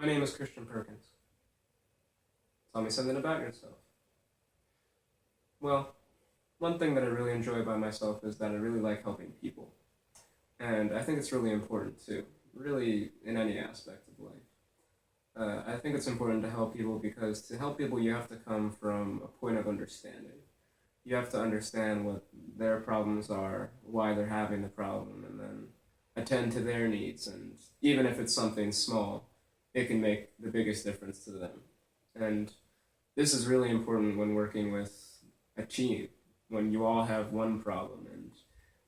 My name is Christian Perkins. Tell me something about yourself. Well, one thing that I really enjoy about myself is that I really like helping people. And I think it's really important too, really in any aspect of life. I think it's important to help people because to help people, you have to come from a point of understanding. You have to understand what their problems are, why they're having the problem, and then attend to their needs. And even if it's something small, it can make the biggest difference to them. And this is really important when working with a team, when you all have one problem and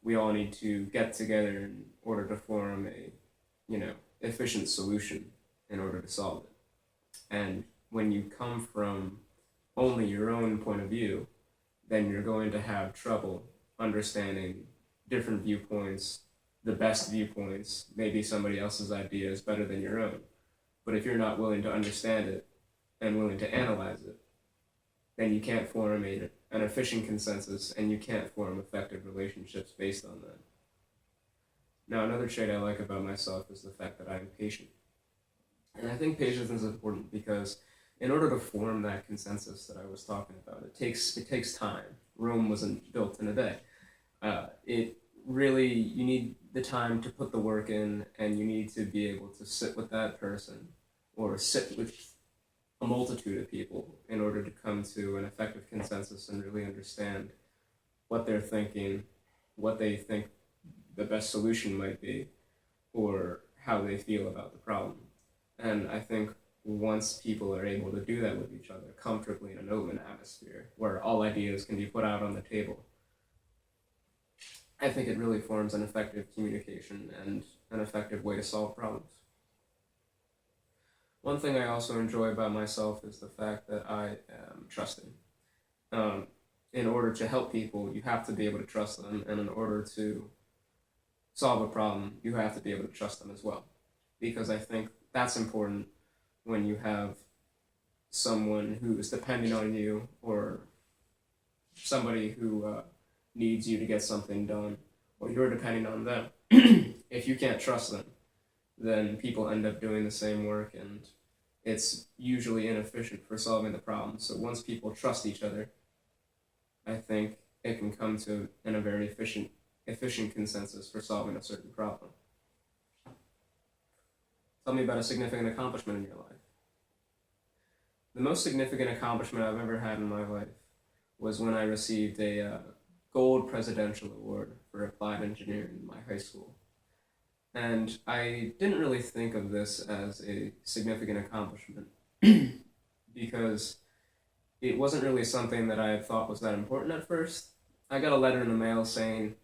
we all need to get together in order to form a efficient solution in order to solve it. And when you come from only your own point of view, then you're going to have trouble understanding different viewpoints, the best viewpoints. Maybe somebody else's idea is better than your own. But if you're not willing to understand it and willing to analyze it, then you can't form an efficient consensus and you can't form effective relationships based on that. Now, another trait I like about myself is the fact that I'm patient. And I think patience is important because in order to form that consensus that I was talking about, it takes time. Rome wasn't built in a day. You need the time to put the work in, and you need to be able to sit with that person or sit with a multitude of people in order to come to an effective consensus and really understand what they're thinking, what they think the best solution might be, or how they feel about the problem. And I think once people are able to do that with each other comfortably in an open atmosphere where all ideas can be put out on the table, I think it really forms an effective communication and an effective way to solve problems. One thing I also enjoy about myself is the fact that I am trusting. In order to help people, you have to be able to trust them, and in order to solve a problem, you have to be able to trust them as well. Because I think that's important when you have someone who is depending on you or somebody who needs you to get something done, or you're depending on them. If you can't trust them, then people end up doing the same work and it's usually inefficient for solving the problem. So once people trust each other, I think it can come to a very efficient consensus for solving a certain problem. Tell me about a significant accomplishment in your life. The most significant accomplishment I've ever had in my life was when I received a gold presidential award for applied engineering in my high school. And I didn't really think of this as a significant accomplishment because it wasn't really something that I had thought was that important at first. I got a letter in the mail saying,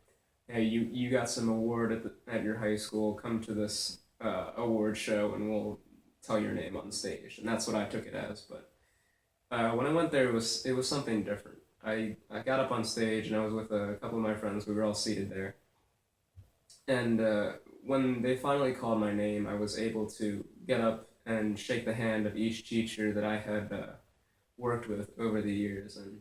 hey, you got some award at your high school, come to this award show and we'll tell your name on stage. And that's what I took it as. But when I went there, it was something different. I got up on stage and I was with a couple of my friends. We were all seated there. And when they finally called my name, I was able to get up and shake the hand of each teacher that I had worked with over the years. And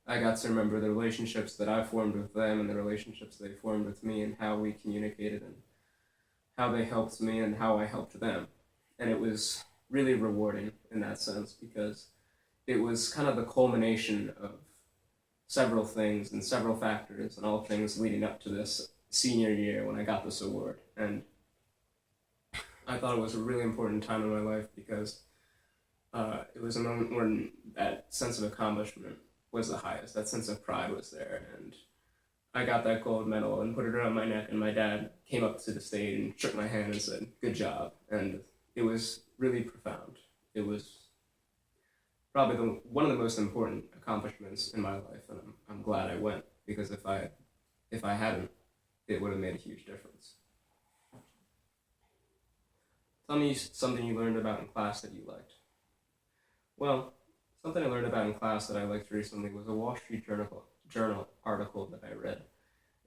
I got to remember the relationships that I formed with them and the relationships they formed with me and how we communicated and how they helped me and how I helped them. And it was really rewarding in that sense because it was kind of the culmination of several things and several factors and all things leading up to this senior year when I got this award. And I thought it was a really important time in my life because it was a moment when that sense of accomplishment was the highest. That sense of pride was there. And I got that gold medal and put it around my neck, and my dad came up to the stage and shook my hand and said, good job. And it was really profound. It was probably one of the most important accomplishments in my life, and I'm glad I went because if I hadn't, it would have made a huge difference. Tell me something you learned about in class that you liked. Well, something I learned about in class that I liked recently was a Wall Street Journal article that I read.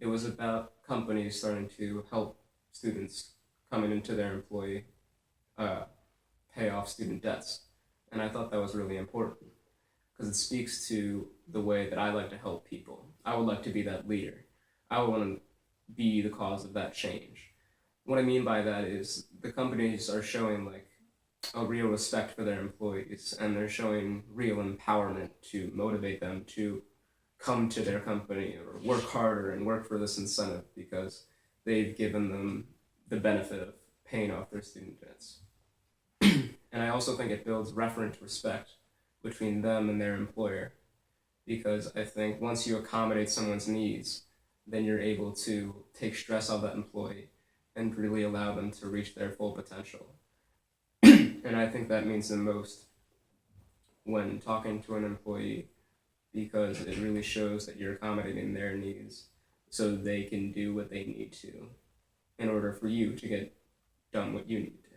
It was about companies starting to help students coming into their employee pay off student debts. And I thought that was really important because it speaks to the way that I like to help people. I would like to be that leader. I would want to be the cause of that change. What I mean by that is the companies are showing a real respect for their employees, and they're showing real empowerment to motivate them to come to their company or work harder and work for this incentive because they've given them the benefit of paying off their student debts. And I also think it builds referent respect between them and their employer, because I think once you accommodate someone's needs, then you're able to take stress off that employee and really allow them to reach their full potential. And I think that means the most when talking to an employee, because it really shows that you're accommodating their needs so they can do what they need to in order for you to get done what you need to.